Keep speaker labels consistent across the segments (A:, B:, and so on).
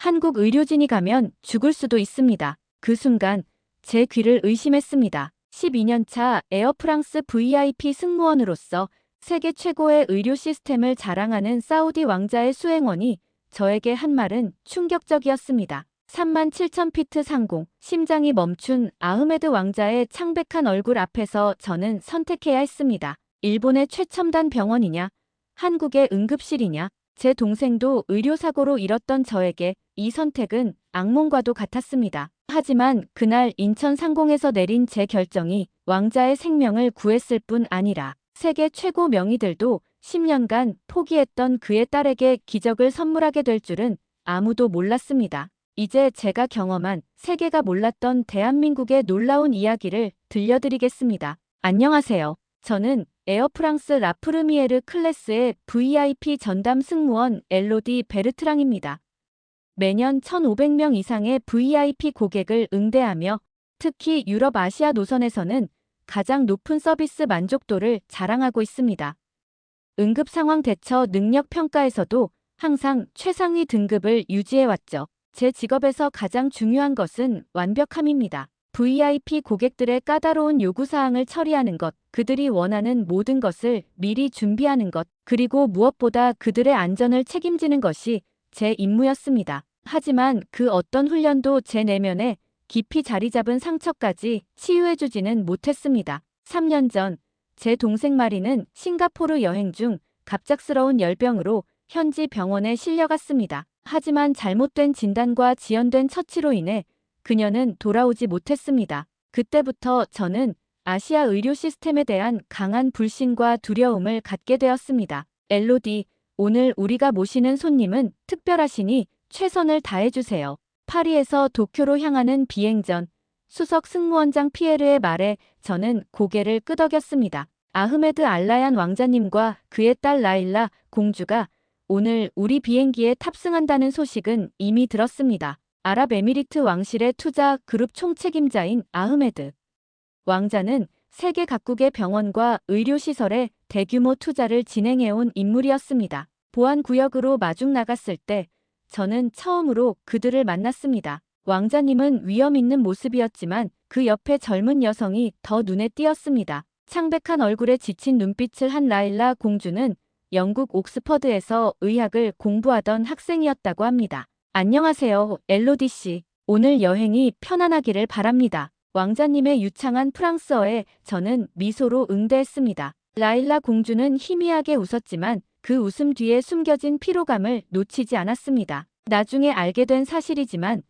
A: 한국 의료진이 가면 죽을 수도 있습니다. 그 순간 제 귀를 의심했습니다. 12년차 에어프랑스 VIP 승무원으로서 세계 최고의 의료 시스템을 자랑하는 사우디 왕자의 수행원이 저에게 한 말은 충격적이었습니다. 37,000피트 상공, 심장이 멈춘 아흐메드 왕자의 창백한 얼굴 앞에서 저는 선택해야 했습니다. 일본의 최첨단 병원이냐, 한국의 응급실이냐. 제 동생도 의료사고로 잃었던 저에게 이 선택은 악몽과도 같았습니다. 하지만 그날 인천 상공에서 내린 제 결정이 왕자의 생명을 구했을 뿐 아니라 세계 최고 명의들도 10년간 포기했던 그의 딸에게 기적을 선물하게 될 줄은 아무도 몰랐습니다. 이제 제가 경험한 세계가 몰랐던 대한민국의 놀라운 이야기를 들려드리겠습니다. 안녕하세요. 저는 에어프랑스 라프르미에르 클래스의 VIP 전담 승무원 엘로디 베르트랑입니다. 매년 1,500명 이상의 VIP 고객을 응대하며 특히 유럽 아시아 노선에서는 가장 높은 서비스 만족도를 자랑하고 있습니다. 응급 상황 대처 능력 평가에서도 항상 최상위 등급을 유지해왔죠. 제 직업에서 가장 중요한 것은 완벽함입니다. VIP 고객들의 까다로운 요구사항을 처리하는 것, 그들이 원하는 모든 것을 미리 준비하는 것, 그리고 무엇보다 그들의 안전을 책임지는 것이 제 임무였습니다. 하지만 그 어떤 훈련도 제 내면에 깊이 자리 잡은 상처까지 치유해주지는 못했습니다. 3년 전, 제 동생 마리는 싱가포르 여행 중 갑작스러운 열병으로 현지 병원에 실려갔습니다. 하지만 잘못된 진단과 지연된 처치로 인해 그녀는 돌아오지 못했습니다. 그때부터 저는 아시아 의료 시스템에 대한 강한 불신과 두려움을 갖게 되었습니다. 엘로디, 오늘 우리가 모시는 손님은 특별하시니 최선을 다해주세요. 파리에서 도쿄로 향하는 비행 전 수석 승무원장 피에르의 말에 저는 고개를 끄덕였습니다. 아흐메드 알라얀 왕자님과 그의 딸 라일라 공주가 오늘 우리 비행기에 탑승한다는 소식은 이미 들었습니다. 아랍에미리트 왕실의 투자 그룹 총책임자인 아흐메드 왕자는 세계 각국의 병원과 의료시설에 대규모 투자를 진행해온 인물이었습니다. 보안구역으로 마중 나갔을 때 저는 처음으로 그들을 만났습니다. 왕자님은 위험 있는 모습이었지만 그 옆에 젊은 여성이 더 눈에 띄었습니다. 창백한 얼굴에 지친 눈빛을 한 라일라 공주는 영국 옥스퍼드에서 의학을 공부하던 학생이었다고 합니다. 안녕하세요, 엘로디 씨. 오늘 여행이 편안하기를 바랍니다. 왕자님의 유창한 프랑스어에 저는 미소로 응대했습니다. 라일라 공주는 희미하게 웃었지만 그 웃음 뒤에 숨겨진 피로감을 놓치지 않았습니다. 나중에 알게 된 사실이지만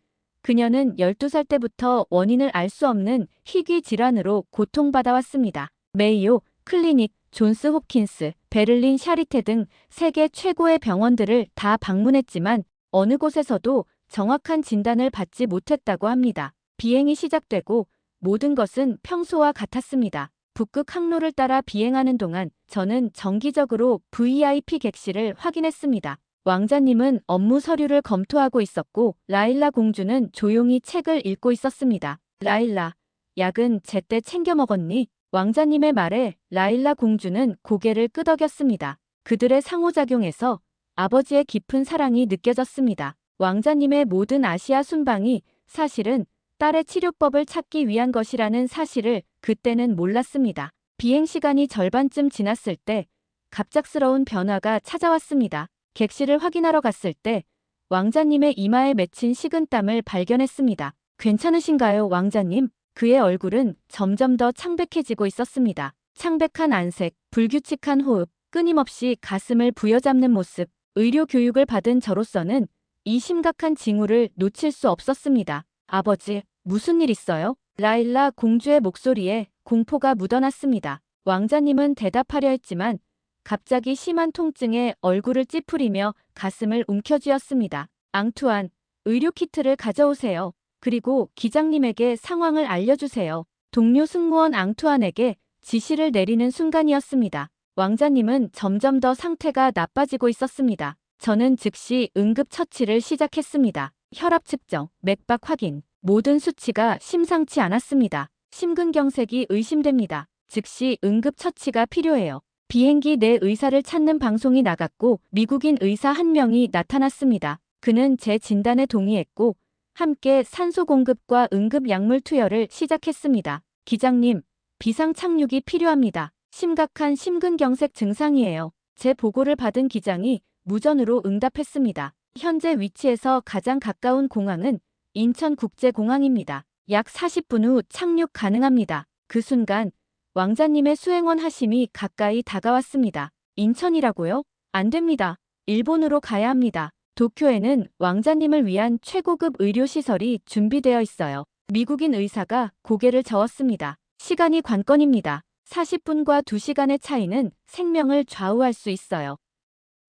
A: 그녀는 12살 때부터 원인을 알 수 없는 희귀 질환으로 고통받아왔습니다. 메이오, 클리닉, 존스 홉킨스, 베를린 샤리테 등 세계 최고의 병원들을 다 방문했지만 어느 곳에서도 정확한 진단을 받지 못했다고 합니다. 비행이 시작되고 모든 것은 평소와 같았습니다. 북극 항로를 따라 비행하는 동안 저는 정기적으로 VIP 객실을 확인했습니다. 왕자님은 업무 서류를 검토하고 있었고 라일라 공주는 조용히 책을 읽고 있었습니다. 라일라, 약은 제때 챙겨 먹었니? 왕자님의 말에 라일라 공주는 고개를 끄덕였습니다. 그들의 상호작용에서 아버지의 깊은 사랑이 느껴졌습니다. 왕자님의 모든 아시아 순방이 사실은 딸의 치료법을 찾기 위한 것이라는 사실을 그때는 몰랐습니다. 비행 시간이 절반쯤 지났을 때 갑작스러운 변화가 찾아왔습니다. 객실을 확인하러 갔을 때 왕자님의 이마에 맺힌 식은땀을 발견했습니다. 괜찮으신가요, 왕자님? 그의 얼굴은 점점 더 창백해지고 있었습니다. 창백한 안색, 불규칙한 호흡, 끊임없이 가슴을 부여잡는 모습. 의료 교육을 받은 저로서는 이 심각한 징후를 놓칠 수 없었습니다. 아버지, 무슨 일 있어요? 라일라 공주의 목소리에 공포가 묻어났습니다. 왕자님은 대답하려 했지만 갑자기 심한 통증에 얼굴을 찌푸리며 가슴을 움켜쥐었습니다. 앙투안, 의료 키트를 가져오세요. 그리고 기장님에게 상황을 알려주세요. 동료 승무원 앙투안에게 지시를 내리는 순간이었습니다. 왕자님은 점점 더 상태가 나빠지고 있었습니다. 저는 즉시 응급처치를 시작했습니다. 혈압 측정, 맥박 확인, 모든 수치가 심상치 않았습니다. 심근경색이 의심됩니다. 즉시 응급처치가 필요해요. 비행기 내 의사를 찾는 방송이 나갔고 미국인 의사 한 명이 나타났습니다. 그는 제 진단에 동의했고 함께 산소 공급과 응급 약물 투여를 시작했습니다. 기장님, 비상 착륙이 필요합니다. 심각한 심근경색 증상이에요. 제 보고를 받은 기장이 무전으로 응답했습니다. 현재 위치에서 가장 가까운 공항은 인천국제공항입니다. 약 40분 후 착륙 가능합니다. 그 순간 왕자님의 수행원 하심이 가까이 다가왔습니다. 인천이라고요? 안 됩니다. 일본으로 가야 합니다. 도쿄에는 왕자님을 위한 최고급 의료시설이 준비되어 있어요. 미국인 의사가 고개를 저었습니다. 시간이 관건입니다. 40분과 2시간의 차이는 생명을 좌우할 수 있어요.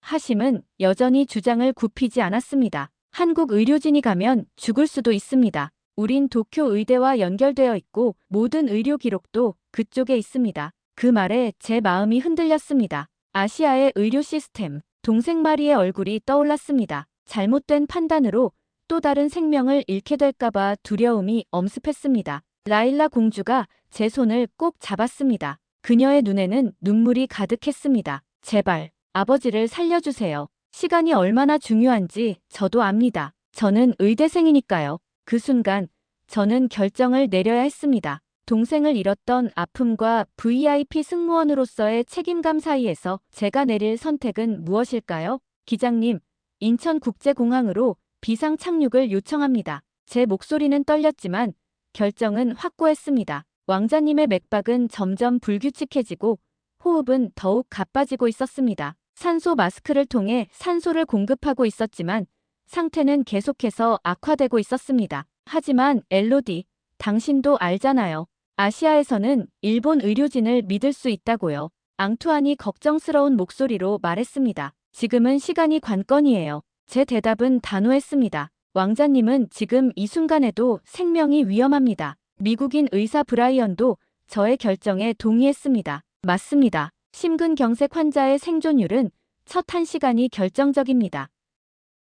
A: 하심은 여전히 주장을 굽히지 않았습니다. 한국 의료진이 가면 죽을 수도 있습니다. 우린 도쿄 의대와 연결되어 있고 모든 의료 기록도 그쪽에 있습니다. 그 말에 제 마음이 흔들렸습니다. 아시아의 의료 시스템, 동생 마리의 얼굴이 떠올랐습니다. 잘못된 판단으로 또 다른 생명을 잃게 될까봐 두려움이 엄습했습니다. 라일라 공주가 제 손을 꼭 잡았습니다. 그녀의 눈에는 눈물이 가득했습니다. 제발, 아버지를 살려주세요. 시간이 얼마나 중요한지 저도 압니다. 저는 의대생이니까요. 그 순간 저는 결정을 내려야 했습니다. 동생을 잃었던 아픔과 VIP 승무원으로서의 책임감 사이에서 제가 내릴 선택은 무엇일까요? 기장님, 인천국제공항으로 비상 착륙을 요청합니다. 제 목소리는 떨렸지만 결정은 확고했습니다. 왕자님의 맥박은 점점 불규칙해지고 호흡은 더욱 가빠지고 있었습니다. 산소 마스크를 통해 산소를 공급하고 있었지만 상태는 계속해서 악화되고 있었습니다. 하지만 엘로디, 당신도 알잖아요. 아시아에서는 일본 의료진을 믿을 수 있다고요. 앙투안이 걱정스러운 목소리로 말했습니다. 지금은 시간이 관건이에요. 제 대답은 단호했습니다. 왕자님은 지금 이 순간에도 생명이 위험합니다. 미국인 의사 브라이언도 저의 결정에 동의했습니다. 맞습니다. 심근경색 환자의 생존율은 첫 1시간이 결정적입니다.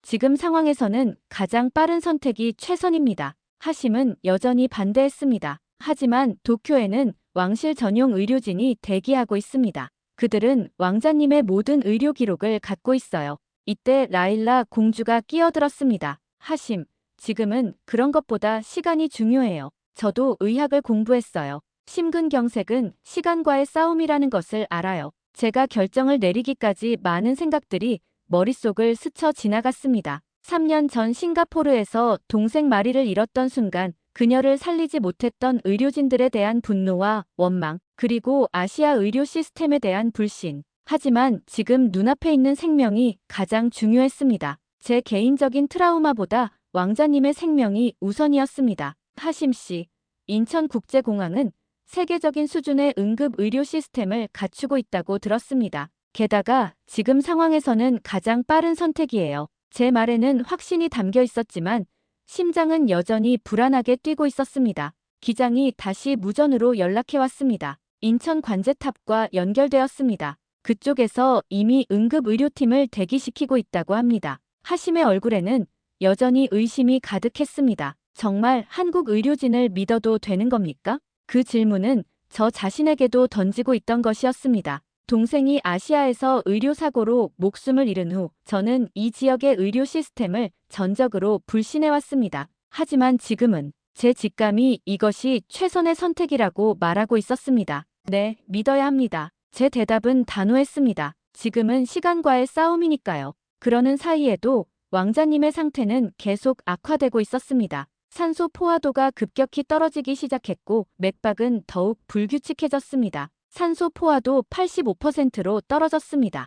A: 지금 상황에서는 가장 빠른 선택이 최선입니다. 하심은 여전히 반대했습니다. 하지만 도쿄에는 왕실 전용 의료진이 대기하고 있습니다. 그들은 왕자님의 모든 의료 기록을 갖고 있어요. 이때 라일라 공주가 끼어들었습니다. 하심, 지금은 그런 것보다 시간이 중요해요. 저도 의학을 공부했어요. 심근경색은 시간과의 싸움이라는 것을 알아요. 제가 결정을 내리기까지 많은 생각들이 머릿속을 스쳐 지나갔습니다. 3년 전 싱가포르에서 동생 마리를 잃었던 순간 그녀를 살리지 못했던 의료진들에 대한 분노와 원망, 그리고 아시아 의료 시스템에 대한 불신. 하지만 지금 눈앞에 있는 생명이 가장 중요했습니다. 제 개인적인 트라우마보다 왕자님의 생명이 우선이었습니다. 하심 씨, 인천국제공항은 세계적인 수준의 응급 의료 시스템을 갖추고 있다고 들었습니다. 게다가 지금 상황에서는 가장 빠른 선택이에요. 제 말에는 확신이 담겨 있었지만 심장은 여전히 불안하게 뛰고 있었습니다. 기장이 다시 무전으로 연락해왔습니다. 인천 관제탑과 연결되었습니다. 그쪽에서 이미 응급의료팀을 대기시키고 있다고 합니다. 하심의 얼굴에는 여전히 의심이 가득했습니다. 정말 한국 의료진을 믿어도 되는 겁니까? 그 질문은 저 자신에게도 던지고 있던 것이었습니다. 동생이 아시아에서 의료사고로 목숨을 잃은 후 저는 이 지역의 의료 시스템을 전적으로 불신해왔습니다. 하지만 지금은 제 직감이 이것이 최선의 선택이라고 말하고 있었습니다. 네, 믿어야 합니다. 제 대답은 단호했습니다. 지금은 시간과의 싸움이니까요. 그러는 사이에도 왕자님의 상태는 계속 악화되고 있었습니다. 산소 포화도가 급격히 떨어지기 시작했고 맥박은 더욱 불규칙해졌습니다. 산소 포화도 85%로 떨어졌습니다.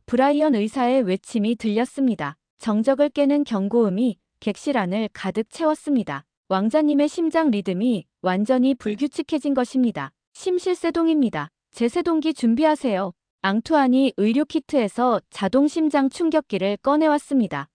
A: 브라이언 의사의 외침이 들렸습니다. 정적을 깨는 경고음이 객실 안을 가득 채웠습니다. 왕자님의 심장 리듬이 완전히 불규칙해진 것입니다. 심실세동입니다. 제세동기 준비하세요. 앙투안이 의료키트에서 자동 심장 충격기를 꺼내왔습니다.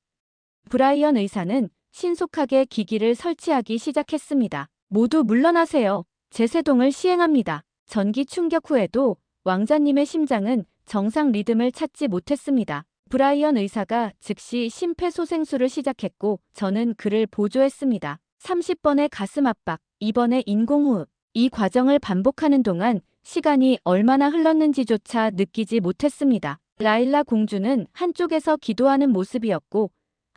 A: 브라이언 의사는 신속하게 기기를 설치하기 시작했습니다. 모두 물러나세요. 제세동을 시행합니다. 전기 충격 후에도 왕자님의 심장은 정상 리듬을 찾지 못했습니다. 브라이언 의사가 즉시 심폐소생술을 시작했고 저는 그를 보조했습니다. 30번의 가슴 압박, 2번의 인공호흡. 이 과정을 반복하는 동안 시간이 얼마나 흘렀는지조차 느끼지 못했습니다. 라일라 공주는 한쪽에서 기도하는 모습이었고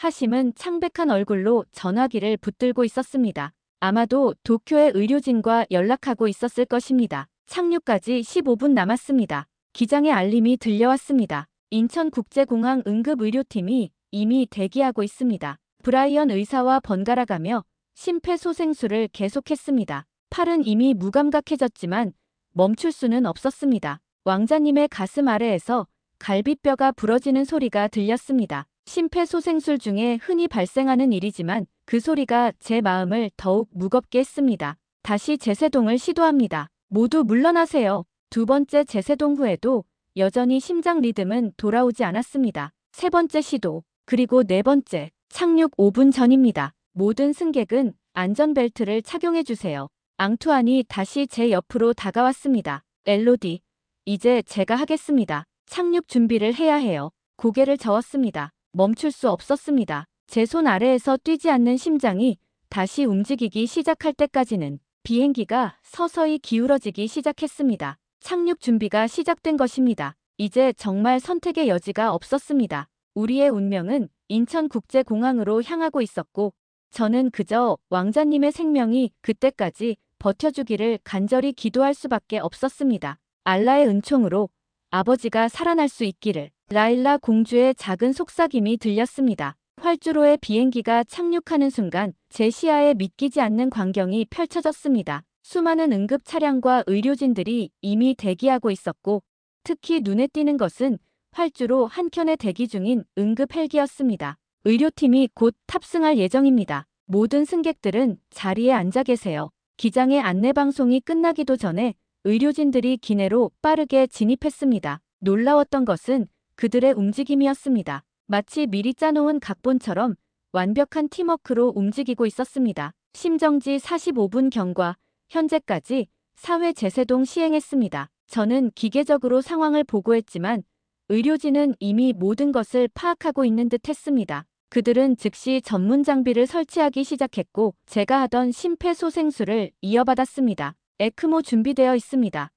A: 하심은 창백한 얼굴로 전화기를 붙들고 있었습니다. 아마도 도쿄의 의료진과 연락하고 있었을 것입니다. 착륙까지 15분 남았습니다. 기장의 알림이 들려왔습니다. 인천국제공항 응급의료팀이 이미 대기하고 있습니다. 브라이언 의사와 번갈아가며 심폐소생술을 계속했습니다. 팔은 이미 무감각해졌지만 멈출 수는 없었습니다. 왕자님의 가슴 아래에서 갈비뼈가 부러지는 소리가 들렸습니다. 심폐소생술 중에 흔히 발생하는 일이지만 그 소리가 제 마음을 더욱 무겁게 했습니다. 다시 재세동을 시도합니다. 모두 물러나세요. 두 번째 재세동 후에도 여전히 심장 리듬은 돌아오지 않았습니다. 세 번째 시도, 그리고 네 번째, 착륙 5분 전입니다. 모든 승객은 안전벨트를 착용해주세요. 앙투안이 다시 제 옆으로 다가왔습니다. 엘로디, 이제 제가 하겠습니다. 착륙 준비를 해야 해요. 고개를 저었습니다. 멈출 수 없었습니다. 제 손 아래에서 뛰지 않는 심장이 다시 움직이기 시작할 때까지는 비행기가 서서히 기울어지기 시작했습니다. 착륙 준비가 시작된 것입니다. 이제 정말 선택의 여지가 없었습니다. 우리의 운명은 인천국제공항으로 향하고 있었고 저는 그저 왕자님의 생명이 그때까지 버텨주기를 간절히 기도할 수밖에 없었습니다. 알라의 은총으로 아버지가 살아날 수 있기를. 라일라 공주의 작은 속삭임이 들렸습니다. 활주로의 비행기가 착륙하는 순간 제 시야에 믿기지 않는 광경이 펼쳐졌습니다. 수많은 응급 차량과 의료진들이 이미 대기하고 있었고 특히 눈에 띄는 것은 활주로 한켠에 대기 중인 응급 헬기였습니다. 의료팀이 곧 탑승할 예정입니다. 모든 승객들은 자리에 앉아 계세요. 기장의 안내방송이 끝나기도 전에 의료진들이 기내로 빠르게 진입했습니다. 놀라웠던 것은 그들의 움직임이었습니다. 마치 미리 짜놓은 각본처럼 완벽한 팀워크로 움직이고 있었습니다. 심정지 45분 경과, 현재까지 4회 재세동 시행했습니다. 저는 기계적으로 상황을 보고했지만 의료진은 이미 모든 것을 파악하고 있는 듯 했습니다. 그들은 즉시 전문 장비를 설치하기 시작했고 제가 하던 심폐소생술을 이어받았습니다. 에크모 준비되어 있습니다.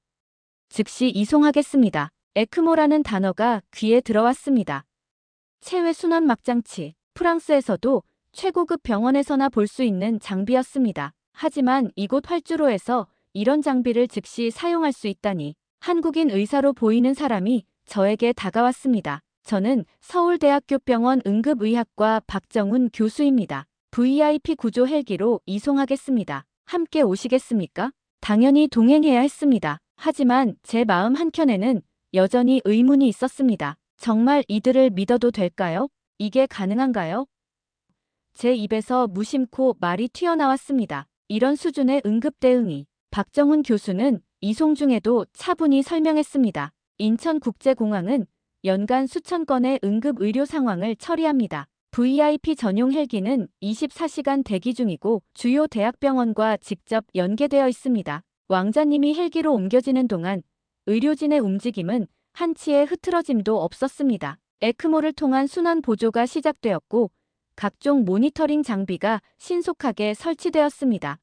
A: 즉시 이송하겠습니다. 에크모라는 단어가 귀에 들어왔습니다. 체외 순환 막장치, 프랑스에서도 최고급 병원에서나 볼 수 있는 장비였습니다. 하지만 이곳 활주로에서 이런 장비를 즉시 사용할 수 있다니. 한국인 의사로 보이는 사람이 저에게 다가왔습니다. 저는 서울대학교 병원 응급의학과 박정훈 교수입니다. VIP 구조 헬기로 이송하겠습니다. 함께 오시겠습니까? 당연히 동행해야 했습니다. 하지만 제 마음 한켠에는 여전히 의문이 있었습니다. 정말 이들을 믿어도 될까요? 이게 가능한가요? 제 입에서 무심코 말이 튀어나왔습니다. 이런 수준의 응급 대응이. 박정훈 교수는 이송 중에도 차분히 설명했습니다. 인천국제공항은 연간 수천 건의 응급 의료 상황을 처리합니다. VIP 전용 헬기는 24시간 대기 중이고 주요 대학병원과 직접 연계되어 있습니다. 왕자님이 헬기로 옮겨지는 동안 의료진의 움직임은 한치의 흐트러짐도 없었습니다. 에크모를 통한 순환 보조가 시작되었고 각종 모니터링 장비가 신속하게 설치되었습니다.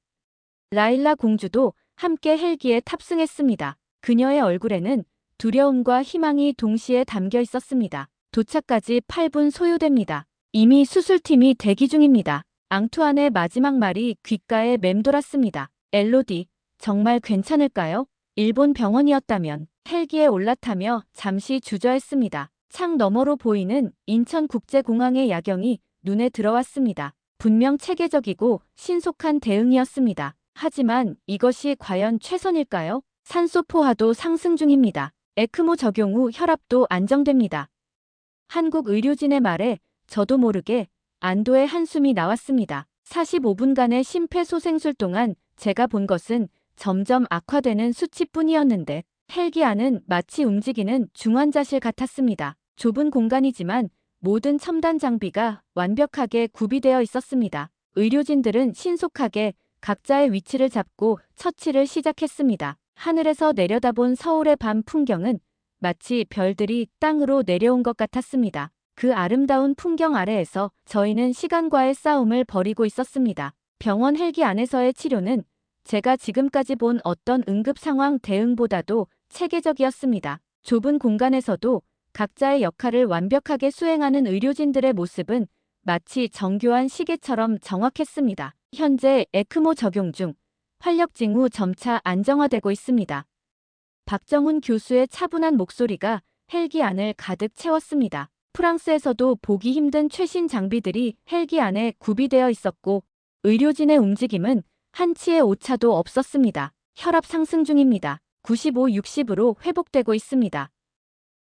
A: 라일라 공주도 함께 헬기에 탑승했습니다. 그녀의 얼굴에는 두려움과 희망이 동시에 담겨 있었습니다. 도착까지 8분 소요됩니다. 이미 수술팀이 대기 중입니다. 앙투안의 마지막 말이 귓가에 맴돌았습니다. 엘로디, 정말 괜찮을까요? 일본 병원이었다면. 헬기에 올라타며 잠시 주저했습니다. 창 너머로 보이는 인천국제공항의 야경이 눈에 들어왔습니다. 분명 체계적이고 신속한 대응이었습니다. 하지만 이것이 과연 최선일까요? 산소 포화도 상승 중입니다. 에크모 적용 후 혈압도 안정됩니다. 한국 의료진의 말에 저도 모르게 안도의 한숨이 나왔습니다. 45분간의 심폐소생술 동안 제가 본 것은 점점 악화되는 수치뿐이었는데 헬기 안은 마치 움직이는 중환자실 같았습니다. 좁은 공간이지만 모든 첨단 장비가 완벽하게 구비되어 있었습니다. 의료진들은 신속하게 각자의 위치를 잡고 처치를 시작했습니다. 하늘에서 내려다본 서울의 밤 풍경은 마치 별들이 땅으로 내려온 것 같았습니다. 그 아름다운 풍경 아래에서 저희는 시간과의 싸움을 벌이고 있었습니다. 병원 헬기 안에서의 치료는 제가 지금까지 본 어떤 응급 상황 대응보다도 체계적이었습니다. 좁은 공간에서도 각자의 역할을 완벽하게 수행하는 의료진들의 모습은 마치 정교한 시계처럼 정확했습니다. 현재 에크모 적용 중, 활력 징후 점차 안정화되고 있습니다. 박정훈 교수의 차분한 목소리가 헬기 안을 가득 채웠습니다. 프랑스에서도 보기 힘든 최신 장비들이 헬기 안에 구비되어 있었고, 의료진의 움직임은 한치의 오차도 없었습니다. 혈압 상승 중입니다. 95, 60으로 회복되고 있습니다.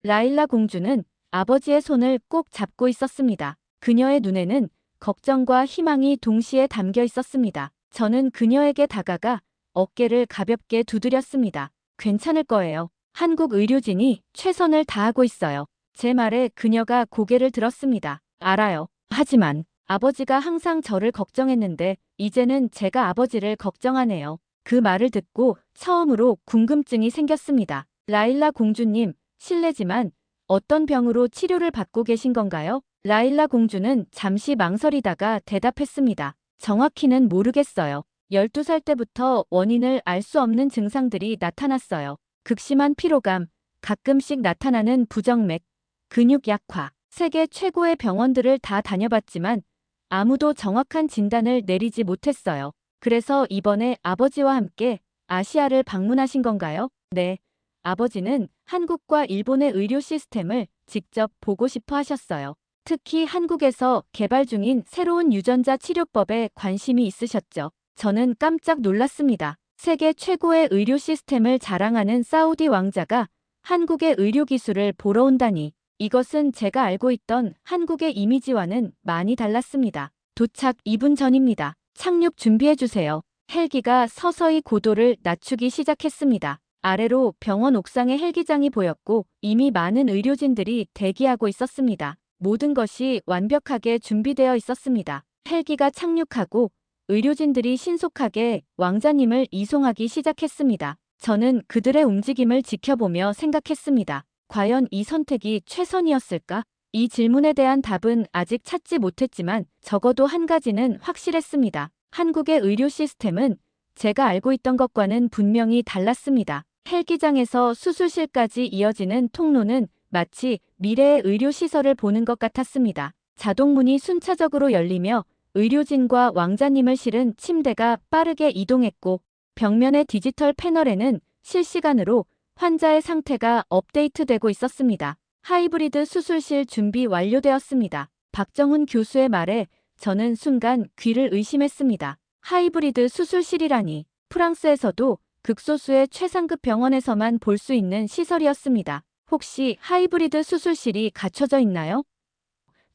A: 라일라 공주는 아버지의 손을 꼭 잡고 있었습니다. 그녀의 눈에는 걱정과 희망이 동시에 담겨 있었습니다. 저는 그녀에게 다가가 어깨를 가볍게 두드렸습니다. 괜찮을 거예요. 한국 의료진이 최선을 다하고 있어요. 제 말에 그녀가 고개를 들었습니다. 알아요. 하지만 아버지가 항상 저를 걱정했는데 이제는 제가 아버지를 걱정하네요. 그 말을 듣고 처음으로 궁금증이 생겼습니다. 라일라 공주님, 실례지만 어떤 병으로 치료를 받고 계신 건가요? 라일라 공주는 잠시 망설이다가 대답했습니다. 정확히는 모르겠어요. 12살 때부터 원인을 알 수 없는 증상들이 나타났어요. 극심한 피로감, 가끔씩 나타나는 부정맥, 근육 약화. 세계 최고의 병원들을 다 다녀봤지만 아무도 정확한 진단을 내리지 못했어요. 그래서 이번에 아버지와 함께 아시아를 방문하신 건가요? 네. 아버지는 한국과 일본의 의료 시스템을 직접 보고 싶어 하셨어요. 특히 한국에서 개발 중인 새로운 유전자 치료법에 관심이 있으셨죠. 저는 깜짝 놀랐습니다. 세계 최고의 의료 시스템을 자랑하는 사우디 왕자가 한국의 의료 기술을 보러 온다니. 이것은 제가 알고 있던 한국의 이미지와는 많이 달랐습니다. 도착 2분 전입니다. 착륙 준비해주세요. 헬기가 서서히 고도를 낮추기 시작했습니다. 아래로 병원 옥상의 헬기장이 보였고 이미 많은 의료진들이 대기하고 있었습니다. 모든 것이 완벽하게 준비되어 있었습니다. 헬기가 착륙하고 의료진들이 신속하게 왕자님을 이송하기 시작했습니다. 저는 그들의 움직임을 지켜보며 생각했습니다. 과연 이 선택이 최선이었을까? 이 질문에 대한 답은 아직 찾지 못했지만 적어도 한 가지는 확실했습니다. 한국의 의료 시스템은 제가 알고 있던 것과는 분명히 달랐습니다. 헬기장에서 수술실까지 이어지는 통로는 마치 미래의 의료시설을 보는 것 같았습니다. 자동문이 순차적으로 열리며 의료진과 왕자님을 실은 침대가 빠르게 이동했고 벽면의 디지털 패널에는 실시간으로 환자의 상태가 업데이트되고 있었습니다. 하이브리드 수술실 준비 완료되었습니다. 박정훈 교수의 말에 저는 순간 귀를 의심했습니다. 하이브리드 수술실이라니. 프랑스에서도 극소수의 최상급 병원에서만 볼 수 있는 시설이었습니다. 혹시 하이브리드 수술실이 갖춰져 있나요?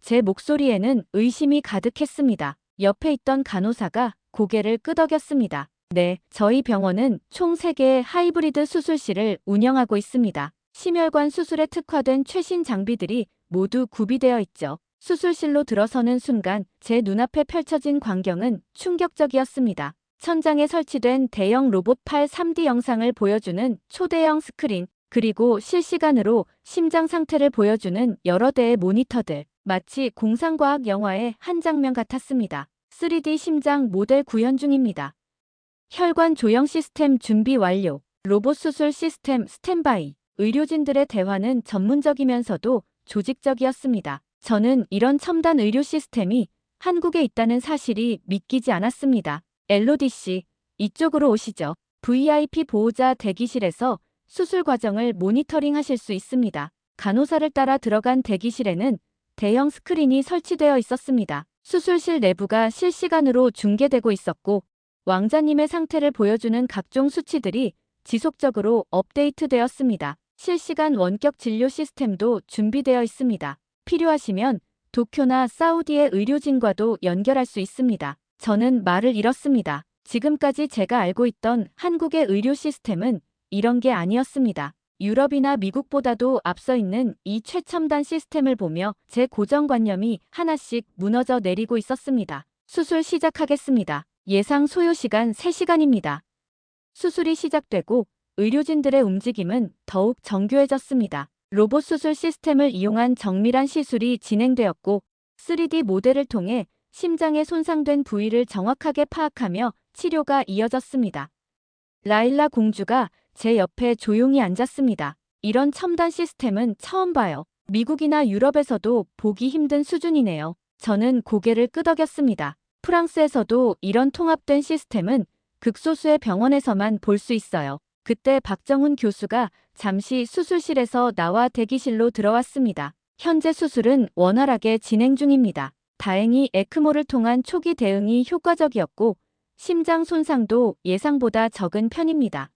A: 제 목소리에는 의심이 가득했습니다. 옆에 있던 간호사가 고개를 끄덕였습니다. 네, 저희 병원은 총 3개의 하이브리드 수술실을 운영하고 있습니다. 심혈관 수술에 특화된 최신 장비들이 모두 구비되어 있죠. 수술실로 들어서는 순간 제 눈앞에 펼쳐진 광경은 충격적이었습니다. 천장에 설치된 대형 로봇 팔 3D 영상을 보여주는 초대형 스크린, 그리고 실시간으로 심장 상태를 보여주는 여러 대의 모니터들. 마치 공상과학 영화의 한 장면 같았습니다. 3D 심장 모델 구현 중입니다. 혈관 조형 시스템 준비 완료. 로봇 수술 시스템 스탠바이. 의료진들의 대화는 전문적이면서도 조직적이었습니다. 저는 이런 첨단 의료 시스템이 한국에 있다는 사실이 믿기지 않았습니다. 엘로디 씨, 이쪽으로 오시죠. VIP 보호자 대기실에서 수술 과정을 모니터링 하실 수 있습니다. 간호사를 따라 들어간 대기실에는 대형 스크린이 설치되어 있었습니다. 수술실 내부가 실시간으로 중계되고 있었고 왕자님의 상태를 보여주는 각종 수치들이 지속적으로 업데이트되었습니다. 실시간 원격 진료 시스템도 준비되어 있습니다. 필요하시면 도쿄나 사우디의 의료진과도 연결할 수 있습니다. 저는 말을 잃었습니다. 지금까지 제가 알고 있던 한국의 의료 시스템은 이런 게 아니었습니다. 유럽이나 미국보다도 앞서 있는 이 최첨단 시스템을 보며 제 고정관념이 하나씩 무너져 내리고 있었습니다. 수술 시작하겠습니다. 예상 소요 시간 3시간입니다. 수술이 시작되고 의료진들의 움직임은 더욱 정교해졌습니다. 로봇 수술 시스템을 이용한 정밀한 시술이 진행되었고 3D 모델을 통해 심장에 손상된 부위를 정확하게 파악하며 치료가 이어졌습니다. 라일라 공주가 제 옆에 조용히 앉았습니다. 이런 첨단 시스템은 처음 봐요. 미국이나 유럽에서도 보기 힘든 수준이네요. 저는 고개를 끄덕였습니다. 프랑스에서도 이런 통합된 시스템은 극소수의 병원에서만 볼 수 있어요. 그때 박정훈 교수가 잠시 수술실에서 나와 대기실로 들어왔습니다. 현재 수술은 원활하게 진행 중입니다. 다행히 에크모를 통한 초기 대응이 효과적이었고 심장 손상도 예상보다 적은 편입니다.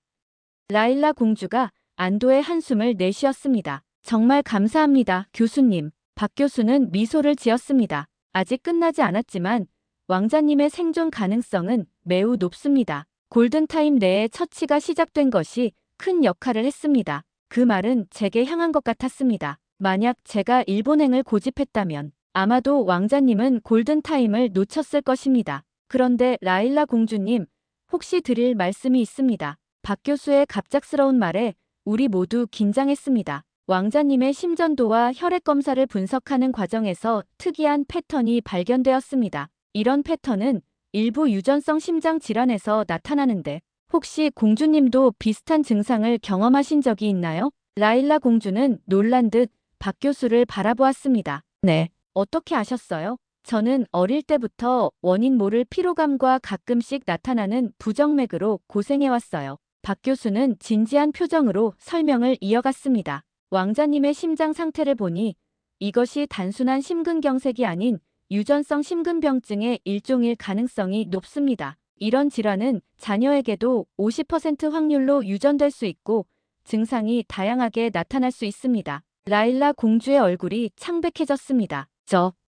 A: 라일라 공주가 안도의 한숨을 내쉬었습니다. 정말 감사합니다, 교수님. 박 교수는 미소를 지었습니다. 아직 끝나지 않았지만 왕자님의 생존 가능성은 매우 높습니다. 골든타임 내에 처치가 시작된 것이 큰 역할을 했습니다. 그 말은 제게 향한 것 같았습니다. 만약 제가 일본행을 고집했다면 아마도 왕자님은 골든타임을 놓쳤을 것입니다. 그런데 라일라 공주님, 혹시 드릴 말씀이 있습니다. 박 교수의 갑작스러운 말에 우리 모두 긴장했습니다. 왕자님의 심전도와 혈액 검사를 분석하는 과정에서 특이한 패턴이 발견되었습니다. 이런 패턴은 일부 유전성 심장 질환에서 나타나는데 혹시 공주님도 비슷한 증상을 경험하신 적이 있나요? 라일라 공주는 놀란 듯 박 교수를 바라보았습니다. 네. 어떻게 아셨어요? 저는 어릴 때부터 원인 모를 피로감과 가끔씩 나타나는 부정맥으로 고생해왔어요. 박 교수는 진지한 표정으로 설명을 이어갔습니다. 왕자님의 심장 상태를 보니 이것이 단순한 심근경색이 아닌 유전성 심근병증의 일종일 가능성이 높습니다. 이런 질환은 자녀에게도 50% 확률로 유전될 수 있고 증상이 다양하게 나타날 수 있습니다. 라일라 공주의 얼굴이 창백해졌습니다.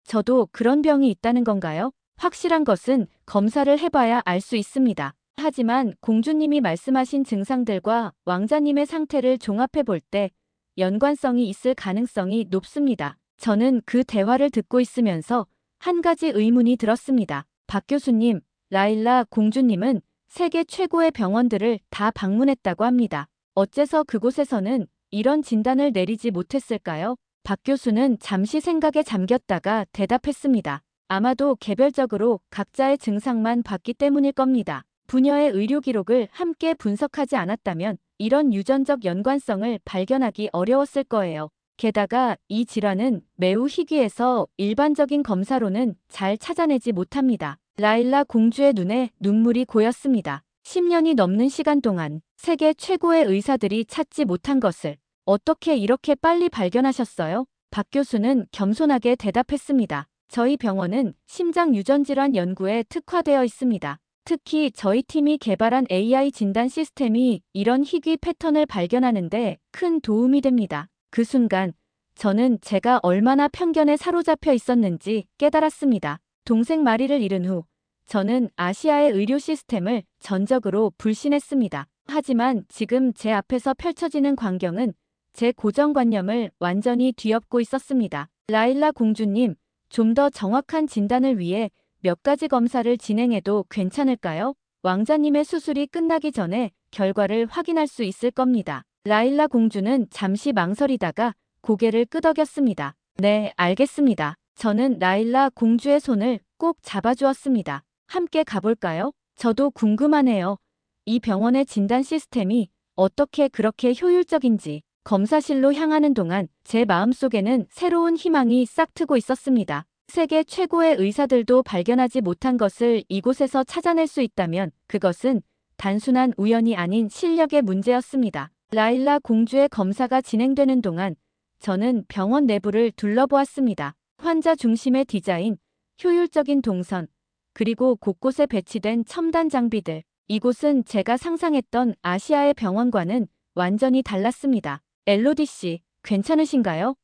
A: 저도 그런 병이 있다는 건가요? 확실한 것은 검사를 해봐야 알 수 있습니다. 하지만 공주님이 말씀하신 증상들과 왕자님의 상태를 종합해 볼 때 연관성이 있을 가능성이 높습니다. 저는 그 대화를 듣고 있으면서 한 가지 의문이 들었습니다. 박 교수님, 라일라 공주님은 세계 최고의 병원들을 다 방문했다고 합니다. 어째서 그곳에서는 이런 진단을 내리지 못했을까요? 박 교수는 잠시 생각에 잠겼다가 대답했습니다. 아마도 개별적으로 각자의 증상만 봤기 때문일 겁니다. 부녀의 의료 기록을 함께 분석하지 않았다면 이런 유전적 연관성을 발견하기 어려웠을 거예요. 게다가 이 질환은 매우 희귀해서 일반적인 검사로는 잘 찾아내지 못합니다. 라일라 공주의 눈에 눈물이 고였습니다. 10년이 넘는 시간 동안 세계 최고의 의사들이 찾지 못한 것을 어떻게 이렇게 빨리 발견하셨어요? 박 교수는 겸손하게 대답했습니다. 저희 병원은 심장 유전질환 연구에 특화되어 있습니다. 특히 저희 팀이 개발한 AI 진단 시스템이 이런 희귀 패턴을 발견하는데 큰 도움이 됩니다. 그 순간 저는 제가 얼마나 편견에 사로잡혀 있었는지 깨달았습니다. 동생 마리를 잃은 후 저는 아시아의 의료 시스템을 전적으로 불신했습니다. 하지만 지금 제 앞에서 펼쳐지는 광경은 제 고정관념을 완전히 뒤엎고 있었습니다. 라일라 공주님, 좀 더 정확한 진단을 위해 몇 가지 검사를 진행해도 괜찮을까요? 왕자님의 수술이 끝나기 전에 결과를 확인할 수 있을 겁니다. 라일라 공주는 잠시 망설이다가 고개를 끄덕였습니다. 네, 알겠습니다. 저는 라일라 공주의 손을 꼭 잡아주었습니다. 함께 가볼까요? 저도 궁금하네요. 이 병원의 진단 시스템이 어떻게 그렇게 효율적인지. 검사실로 향하는 동안 제 마음속에는 새로운 희망이 싹트고 있었습니다. 세계 최고의 의사들도 발견하지 못한 것을 이곳에서 찾아낼 수 있다면 그것은 단순한 우연이 아닌 실력의 문제였습니다. 라일라 공주의 검사가 진행되는 동안 저는 병원 내부를 둘러보았습니다. 환자 중심의 디자인, 효율적인 동선, 그리고 곳곳에 배치된 첨단 장비들. 이곳은 제가 상상했던 아시아의 병원과는 완전히 달랐습니다. 엘로디 씨, 괜찮으신가요?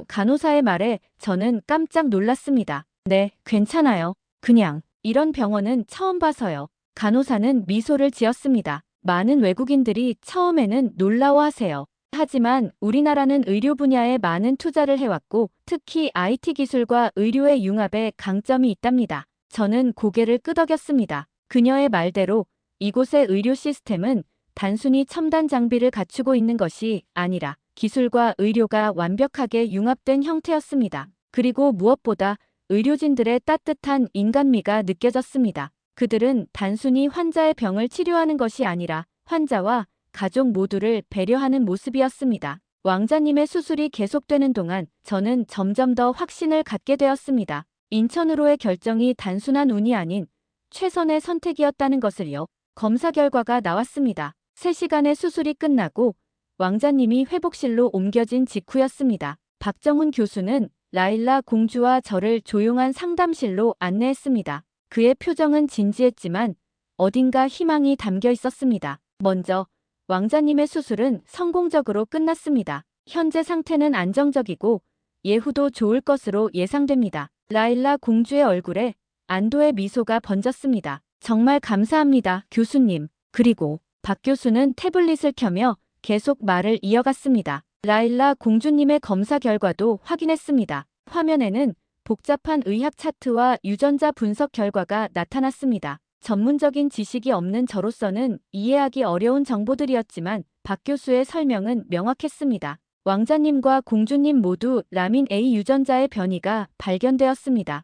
A: 간호사의 말에 저는 깜짝 놀랐습니다. 네, 괜찮아요. 그냥 이런 병원은 처음 봐서요. 간호사는 미소를 지었습니다. 많은 외국인들이 처음에는 놀라워하세요. 하지만 우리나라는 의료 분야에 많은 투자를 해왔고 특히 IT 기술과 의료의 융합에 강점이 있답니다. 저는 고개를 끄덕였습니다. 그녀의 말대로 이곳의 의료 시스템은 단순히 첨단 장비를 갖추고 있는 것이 아니라 기술과 의료가 완벽하게 융합된 형태였습니다. 그리고 무엇보다 의료진들의 따뜻한 인간미가 느껴졌습니다. 그들은 단순히 환자의 병을 치료하는 것이 아니라 환자와 가족 모두를 배려하는 모습이었습니다. 왕자님의 수술이 계속되는 동안 저는 점점 더 확신을 갖게 되었습니다. 인천으로의 결정이 단순한 운이 아닌 최선의 선택이었다는 것을요. 검사 결과가 나왔습니다. 3시간의 수술이 끝나고 왕자님이 회복실로 옮겨진 직후였습니다. 박정훈 교수는 라일라 공주와 저를 조용한 상담실로 안내했습니다. 그의 표정은 진지했지만 어딘가 희망이 담겨 있었습니다. 먼저 왕자님의 수술은 성공적으로 끝났습니다. 현재 상태는 안정적이고 예후도 좋을 것으로 예상됩니다. 라일라 공주의 얼굴에 안도의 미소가 번졌습니다. 정말 감사합니다, 교수님. 그리고 박 교수는 태블릿을 켜며 계속 말을 이어갔습니다. 라일라 공주님의 검사 결과도 확인했습니다. 화면에는 복잡한 의학 차트와 유전자 분석 결과가 나타났습니다. 전문적인 지식이 없는 저로서는 이해하기 어려운 정보들이었지만 박 교수의 설명은 명확했습니다. 왕자님과 공주님 모두 라민 A 유전자의 변이가 발견되었습니다.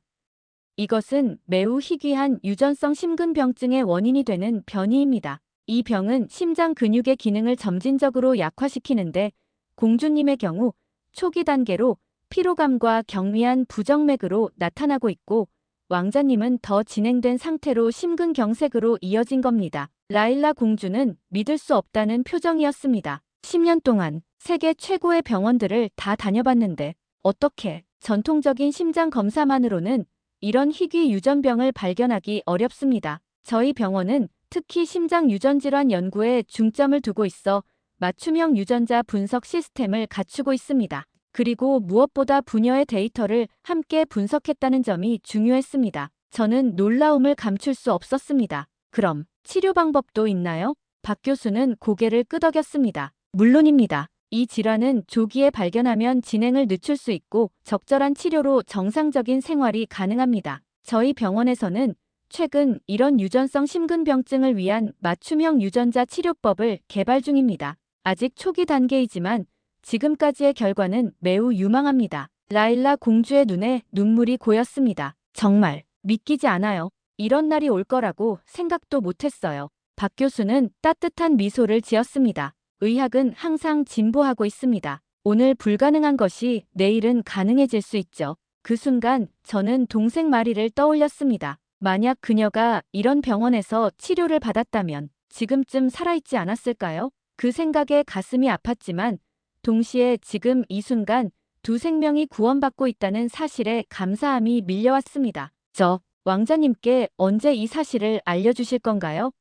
A: 이것은 매우 희귀한 유전성 심근병증의 원인이 되는 변이입니다. 이 병은 심장 근육의 기능을 점진적으로 약화시키는데 공주님의 경우 초기 단계로 피로감과 경미한 부정맥으로 나타나고 있고 왕자님은 더 진행된 상태로 심근경색으로 이어진 겁니다. 라일라 공주는 믿을 수 없다는 표정이었습니다. 10년 동안 세계 최고의 병원들을 다 다녀봤는데 어떻게 전통적인 심장 검사만으로는 이런 희귀 유전병을 발견하기 어렵습니다. 저희 병원은 특히 심장 유전질환 연구에 중점을 두고 있어 맞춤형 유전자 분석 시스템을 갖추고 있습니다. 그리고 무엇보다 부녀의 데이터를 함께 분석했다는 점이 중요했습니다. 저는 놀라움을 감출 수 없었습니다. 그럼 치료 방법도 있나요? 박 교수는 고개를 끄덕였습니다. 물론입니다. 이 질환은 조기에 발견하면 진행을 늦출 수 있고 적절한 치료로 정상적인 생활이 가능합니다. 저희 병원에서는 최근 이런 유전성 심근병증을 위한 맞춤형 유전자 치료법을 개발 중입니다. 아직 초기 단계이지만 지금까지의 결과는 매우 유망합니다. 라일라 공주의 눈에 눈물이 고였습니다. 정말 믿기지 않아요. 이런 날이 올 거라고 생각도 못했어요. 박 교수는 따뜻한 미소를 지었습니다. 의학은 항상 진보하고 있습니다. 오늘 불가능한 것이 내일은 가능해질 수 있죠. 그 순간 저는 동생 마리를 떠올렸습니다. 만약 그녀가 이런 병원에서 치료를 받았다면 지금쯤 살아있지 않았을까요? 그 생각에 가슴이 아팠지만 동시에 지금 이 순간 두 생명이 구원받고 있다는 사실에 감사함이 밀려왔습니다. 저 왕자님께 언제 이 사실을 알려주실 건가요?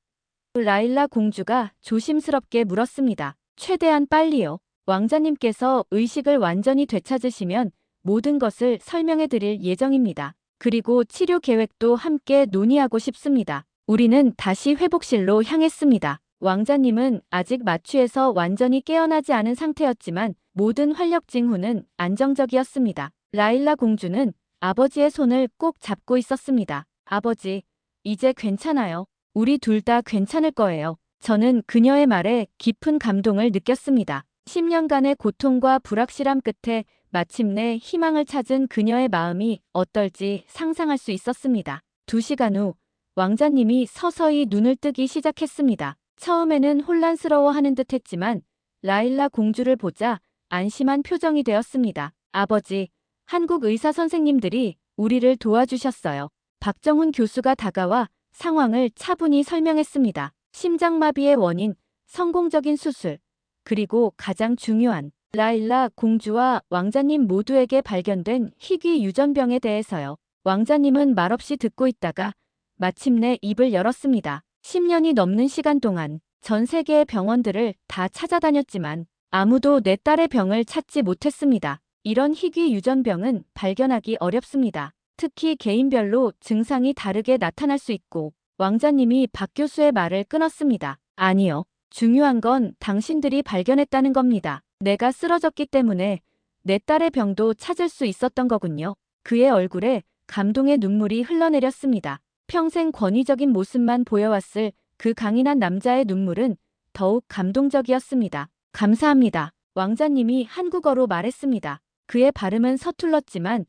A: 라일라 공주가 조심스럽게 물었습니다. 최대한 빨리요. 왕자님께서 의식을 완전히 되찾으시면 모든 것을 설명해 드릴 예정입니다. 그리고 치료 계획도 함께 논의하고 싶습니다. 우리는 다시 회복실로 향했습니다. 왕자님은 아직 마취에서 완전히 깨어나지 않은 상태였지만 모든 활력 징후는 안정적이었습니다. 라일라 공주는 아버지의 손을 꼭 잡고 있었습니다. 아버지, 이제 괜찮아요. 우리 둘 다 괜찮을 거예요. 저는 그녀의 말에 깊은 감동을 느꼈습니다. 10년간의 고통과 불확실함 끝에 마침내 희망을 찾은 그녀의 마음이 어떨지 상상할 수 있었습니다. 2시간 후 왕자님이 서서히 눈을 뜨기 시작했습니다. 처음에는 혼란스러워하는 듯 했지만 라일라 공주를 보자 안심한 표정이 되었습니다. 아버지, 한국 의사 선생님들이 우리를 도와주셨어요. 박정훈 교수가 다가와 상황을 차분히 설명했습니다. 심장마비의 원인, 성공적인 수술, 그리고 가장 중요한 라일라 공주와 왕자님 모두에게 발견된 희귀 유전병에 대해서요. 왕자님은 말없이 듣고 있다가 마침내 입을 열었습니다. 10년이 넘는 시간 동안 전 세계의 병원들을 다 찾아다녔지만 아무도 내 딸의 병을 찾지 못했습니다. 이런 희귀 유전병은 발견하기 어렵습니다. 특히 개인별로 증상이 다르게 나타날 수 있고 왕자님이 박 교수의 말을 끊었습니다. 아니요. 중요한 건 당신들이 발견했다는 겁니다. 내가 쓰러졌기 때문에 내 딸의 병도 찾을 수 있었던 거군요. 그의 얼굴에 감동의 눈물이 흘러내렸습니다. 평생 권위적인 모습만 보여왔을 그 강인한 남자의 눈물은 더욱 감동적이었습니다. 감사합니다. 왕자님이 한국어로 말했습니다. 그의 발음은 서툴렀지만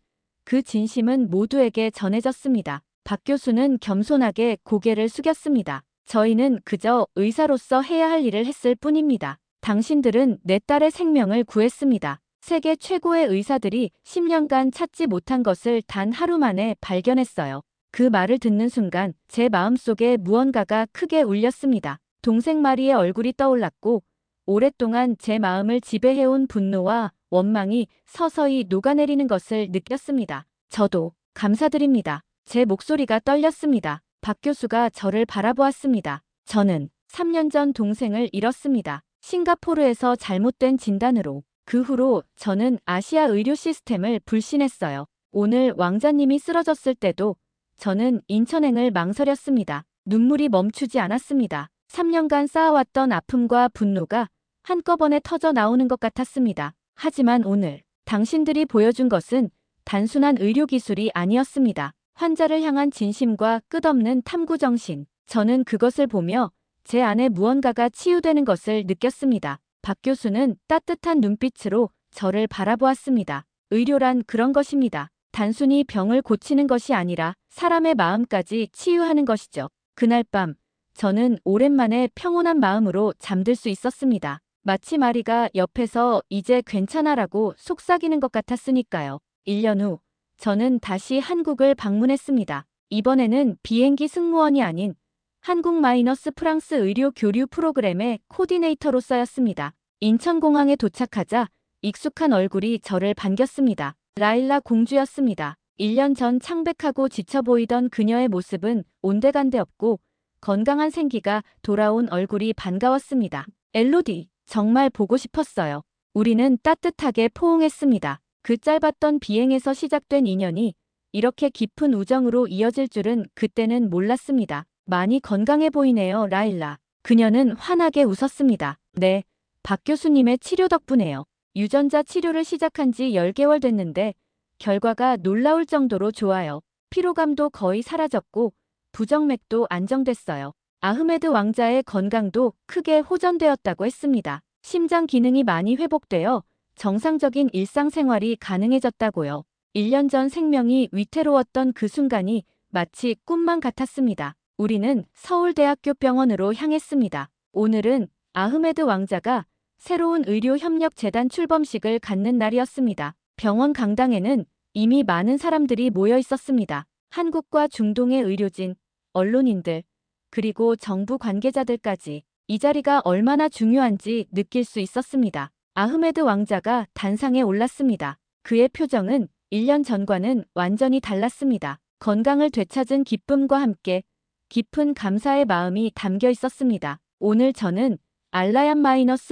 A: 그 진심은 모두에게 전해졌습니다. 박 교수는 겸손하게 고개를 숙였습니다. 저희는 그저 의사로서 해야 할 일을 했을 뿐입니다. 당신들은 내 딸의 생명을 구했습니다. 세계 최고의 의사들이 10년간 찾지 못한 것을 단 하루 만에 발견했어요. 그 말을 듣는 순간 제 마음속에 무언가가 크게 울렸습니다. 동생 마리의 얼굴이 떠올랐고 오랫동안 제 마음을 지배해온 분노와 원망이 서서히 녹아내리는 것을 느꼈습니다. 저도 감사드립니다. 제 목소리가 떨렸습니다. 박 교수가 저를 바라보았습니다. 저는 3년 전 동생을 잃었습니다. 싱가포르에서 잘못된 진단으로. 그 후로 저는 아시아 의료 시스템을 불신했어요. 오늘 왕자님이 쓰러졌을 때도 저는 인천행을 망설였습니다. 눈물이 멈추지 않았습니다. 3년간 쌓아왔던 아픔과 분노가 한꺼번에 터져 나오는 것 같았습니다. 하지만 오늘 당신들이 보여준 것은 단순한 의료기술이 아니었습니다. 환자를 향한 진심과 끝없는 탐구정신. 저는 그것을 보며 제 안에 무언가가 치유되는 것을 느꼈습니다. 박 교수는 따뜻한 눈빛으로 저를 바라보았습니다. 의료란 그런 것입니다. 단순히 병을 고치는 것이 아니라 사람의 마음까지 치유하는 것이죠. 그날 밤 저는 오랜만에 평온한 마음으로 잠들 수 있었습니다. 마치 마리가 옆에서 이제 괜찮아라고 속삭이는 것 같았으니까요. 1년 후 저는 다시 한국을 방문했습니다. 이번에는 비행기 승무원이 아닌 한국-프랑스 의료 교류 프로그램의 코디네이터로서였습니다. 인천공항에 도착하자 익숙한 얼굴이 저를 반겼습니다. 라일라 공주였습니다. 1년 전 창백하고 지쳐 보이던 그녀의 모습은 온데간데 없고 건강한 생기가 돌아온 얼굴이 반가웠습니다. 엘로디, 정말 보고 싶었어요. 우리는 따뜻하게 포옹했습니다. 그 짧았던 비행에서 시작된 인연이 이렇게 깊은 우정으로 이어질 줄은 그때는 몰랐습니다. 많이 건강해 보이네요, 라일라. 그녀는 환하게 웃었습니다. 네, 박 교수님의 치료 덕분에요. 유전자 치료를 시작한 지 10개월 됐는데 결과가 놀라울 정도로 좋아요. 피로감도 거의 사라졌고 부정맥도 안정됐어요. 아흐메드 왕자의 건강도 크게 호전되었다고 했습니다. 심장 기능이 많이 회복되어 정상적인 일상생활이 가능해졌다고요. 1년 전 생명이 위태로웠던 그 순간이 마치 꿈만 같았습니다. 우리는 서울대학교 병원으로 향했습니다. 오늘은 아흐메드 왕자가 새로운 의료협력재단 출범식을 갖는 날이었습니다. 병원 강당에는 이미 많은 사람들이 모여 있었습니다. 한국과 중동의 의료진, 언론인들, 그리고 정부 관계자들까지. 이 자리가 얼마나 중요한지 느낄 수 있었습니다. 아흐메드 왕자가 단상에 올랐습니다. 그의 표정은 1년 전과는 완전히 달랐습니다. 건강을 되찾은 기쁨과 함께 깊은 감사의 마음이 담겨 있었습니다. 오늘 저는 알라얀-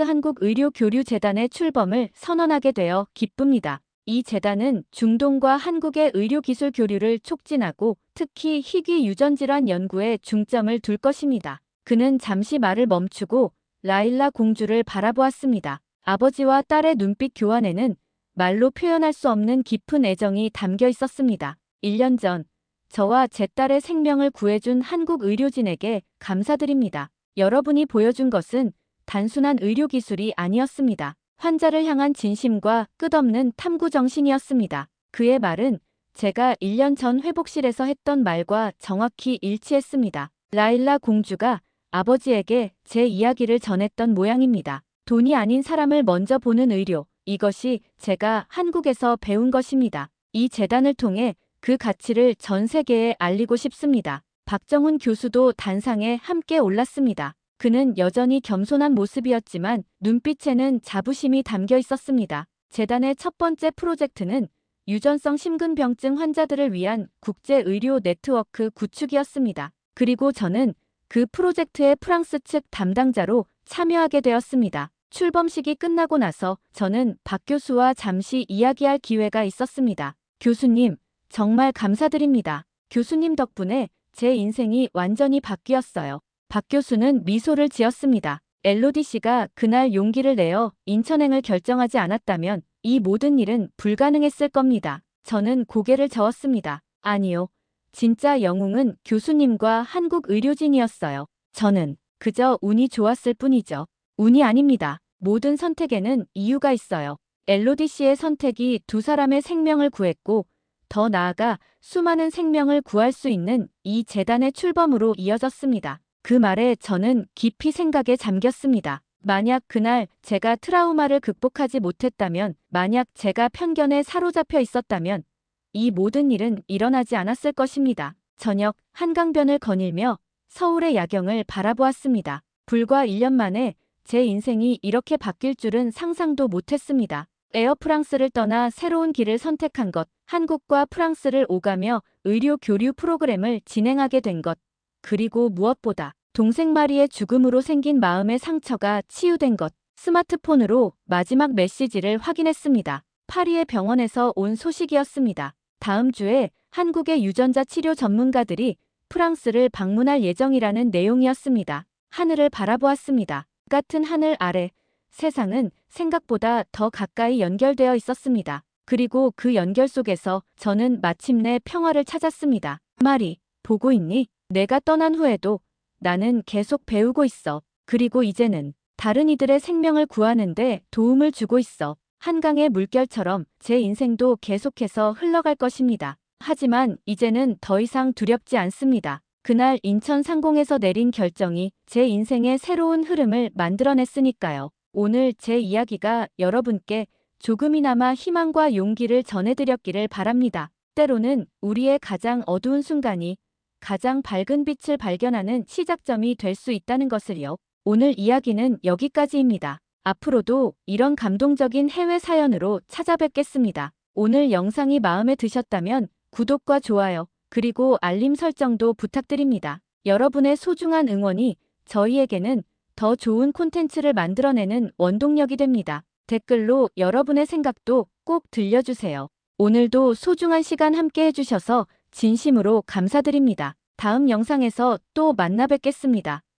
A: 한국의료교류재단의 출범을 선언하게 되어 기쁩니다. 이 재단은 중동과 한국의 의료기술 교류를 촉진하고 특히 희귀 유전질환 연구에 중점을 둘 것입니다. 그는 잠시 말을 멈추고 라일라 공주를 바라보았습니다. 아버지와 딸의 눈빛 교환에는 말로 표현할 수 없는 깊은 애정이 담겨 있었습니다. 1년 전 저와 제 딸의 생명을 구해준 한국 의료진에게 감사드립니다. 여러분이 보여준 것은 단순한 의료기술이 아니었습니다. 환자를 향한 진심과 끝없는 탐구 정신이었습니다. 그의 말은 제가 1년 전 회복실에서 했던 말과 정확히 일치했습니다. 라일라 공주가 아버지에게 제 이야기를 전했던 모양입니다. 돈이 아닌 사람을 먼저 보는 의료, 이것이 제가 한국에서 배운 것입니다. 이 재단을 통해 그 가치를 전 세계에 알리고 싶습니다. 박정훈 교수도 단상에 함께 올랐습니다. 그는 여전히 겸손한 모습이었지만 눈빛에는 자부심이 담겨 있었습니다. 재단의 첫 번째 프로젝트는 유전성 심근병증 환자들을 위한 국제의료 네트워크 구축이었습니다. 그리고 저는 그 프로젝트의 프랑스 측 담당자로 참여하게 되었습니다. 출범식이 끝나고 나서 저는 박 교수와 잠시 이야기할 기회가 있었습니다. 교수님, 정말 감사드립니다. 교수님 덕분에 제 인생이 완전히 바뀌었어요. 박 교수는 미소를 지었습니다. 엘로디 씨가 그날 용기를 내어 인천행을 결정하지 않았다면 이 모든 일은 불가능했을 겁니다. 저는 고개를 저었습니다. 아니요. 진짜 영웅은 교수님과 한국 의료진이었어요. 저는 그저 운이 좋았을 뿐이죠. 운이 아닙니다. 모든 선택에는 이유가 있어요. 엘로디 씨의 선택이 두 사람의 생명을 구했고 더 나아가 수많은 생명을 구할 수 있는 이 재단의 출범으로 이어졌습니다. 그 말에 저는 깊이 생각에 잠겼습니다. 만약 그날 제가 트라우마를 극복하지 못했다면, 만약 제가 편견에 사로잡혀 있었다면 이 모든 일은 일어나지 않았을 것입니다. 저녁 한강변을 거닐며 서울의 야경을 바라보았습니다. 불과 1년 만에 제 인생이 이렇게 바뀔 줄은 상상도 못했습니다. 에어프랑스를 떠나 새로운 길을 선택한 것, 한국과 프랑스를 오가며 의료 교류 프로그램을 진행하게 된 것, 그리고 무엇보다 동생 마리의 죽음으로 생긴 마음의 상처가 치유된 것, 스마트폰으로 마지막 메시지를 확인했습니다. 파리의 병원에서 온 소식이었습니다. 다음 주에 한국의 유전자 치료 전문가들이 프랑스를 방문할 예정이라는 내용이었습니다. 하늘을 바라보았습니다. 같은 하늘 아래 세상은 생각보다 더 가까이 연결되어 있었습니다. 그리고 그 연결 속에서 저는 마침내 평화를 찾았습니다. 마리, 보고 있니? 내가 떠난 후에도 나는 계속 배우고 있어. 그리고 이제는 다른 이들의 생명을 구하는데 도움을 주고 있어. 한강의 물결처럼 제 인생도 계속해서 흘러갈 것입니다. 하지만 이제는 더 이상 두렵지 않습니다. 그날 인천 상공에서 내린 결정이 제 인생의 새로운 흐름을 만들어냈으니까요. 오늘 제 이야기가 여러분께 조금이나마 희망과 용기를 전해드렸기를 바랍니다. 때로는 우리의 가장 어두운 순간이 가장 밝은 빛을 발견하는 시작점이 될 수 있다는 것을요. 오늘 이야기는 여기까지입니다. 앞으로도 이런 감동적인 해외 사연으로 찾아뵙겠습니다. 오늘 영상이 마음에 드셨다면 구독과 좋아요, 그리고 알림 설정도 부탁드립니다. 여러분의 소중한 응원이 저희에게는 더 좋은 콘텐츠를 만들어내는 원동력이 됩니다. 댓글로 여러분의 생각도 꼭 들려주세요. 오늘도 소중한 시간 함께 해주셔서 진심으로 감사드립니다. 다음 영상에서 또 만나 뵙겠습니다.